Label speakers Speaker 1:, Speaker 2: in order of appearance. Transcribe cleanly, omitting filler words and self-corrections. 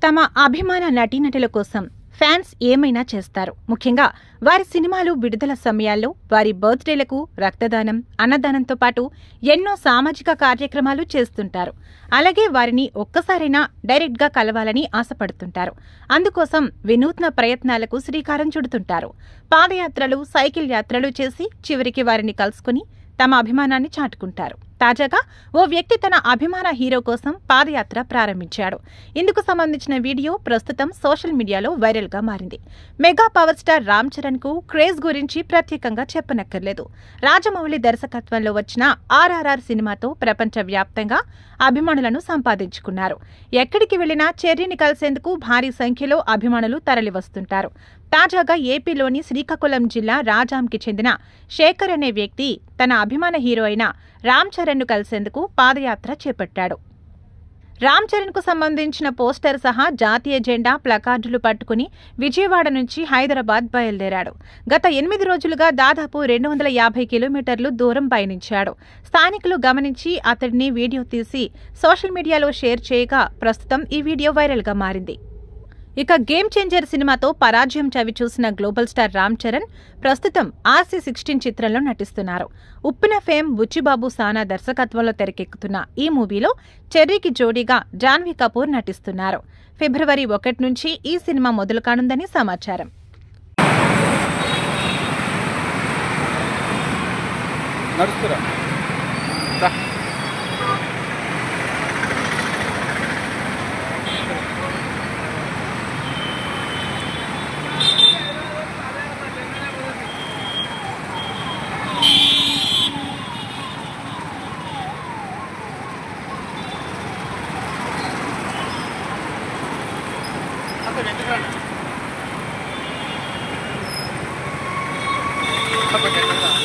Speaker 1: తమ అభిమాన నటీనటుల కోసం ఫ్యాన్స్ ఏమైనా చేస్తారు. ముఖ్యంగా వారి సినిమాలు విడుదల సమయాల్లో వారి బర్త్డేలకు రక్తదానం, అన్నదానంతో పాటు ఎన్నో సామాజిక కార్యక్రమాలు చేస్తుంటారు. అలాగే వారిని ఒక్కసారైనా డైరెక్ట్గా కలవాలని ఆశపడుతుంటారు. అందుకోసం వినూత్న ప్రయత్నాలకు శ్రీకారం చుడుతుంటారు. పాదయాత్రలు, సైకిల్ యాత్రలు చేసి చివరికి వారిని కలుసుకుని తమ అభిమానాన్ని చాటుకుంటారు. తాజాగా ఓ వ్యక్తి తన అభిమాన హీరో కోసం పాదయాత్ర ప్రారంభించాడు. ఇందుకు సంబంధించిన వీడియో ప్రస్తుతం సోషల్ మీడియాలో వైరల్ గా మారింది. Mega power star Ram Charan కు క్రేజ్ గురించి ప్రత్యేకంగా చెప్పనక్కర్లేదు. రాజమౌళి దర్శకత్వంలో వచ్చిన RRR సినిమాతో ప్రపంచ వ్యాప్తంగా అభిమానులను సంపాదించుకున్నారు. ఎక్కడికి వెళ్లినా చెర్రీని కలిసేందుకు భారీ సంఖ్యలో అభిమానులు తరలివస్తుంటారు. తాజాగా ఏపీలోని శ్రీకాకుళం జిల్లా రాజాంకి చెందిన శేఖర్ అనే వ్యక్తి తన అభిమాన హీరో అయిన రామ్ చరణ్ ను కలిసేందుకు పాదయాత్ర చేపట్టాడు. రామ్ చరణ్ కు సంబంధించిన పోస్టర్ సహా జాతీయ జెండా, ప్లకార్డులు పట్టుకుని విజయవాడ నుంచి హైదరాబాద్ బయలుదేరాడు. గత 8 రోజులుగా దాదాపు 250 కిలోమీటర్లు దూరం పయనించాడు. స్థానికులు గమనించి అతడిని వీడియో తీసి సోషల్ మీడియాలో షేర్ చేయగా ప్రస్తుతం ఈ వీడియో వైరల్ గా మారింది. ఇక గేమ్ చేంజర్ సినిమాతో పరాజయం చవిచూసిన గ్లోబల్ స్టార్ రామ్ చరణ్ ప్రస్తుతం RC16 చిత్రంలో నటిస్తున్నారు. ఉప్పిన ఫేమ్ బుచ్చిబాబు సానా దర్శకత్వంలో తెరకెక్కుతున్న ఈ మూవీలో చెర్రీకి జోడీగా జాన్వీ కపూర్ నటిస్తున్నారు. ఫిబ్రవరి 1 నుంచి ఈ సినిమా మొదలు కానుందని సమాచారం.
Speaker 2: Apa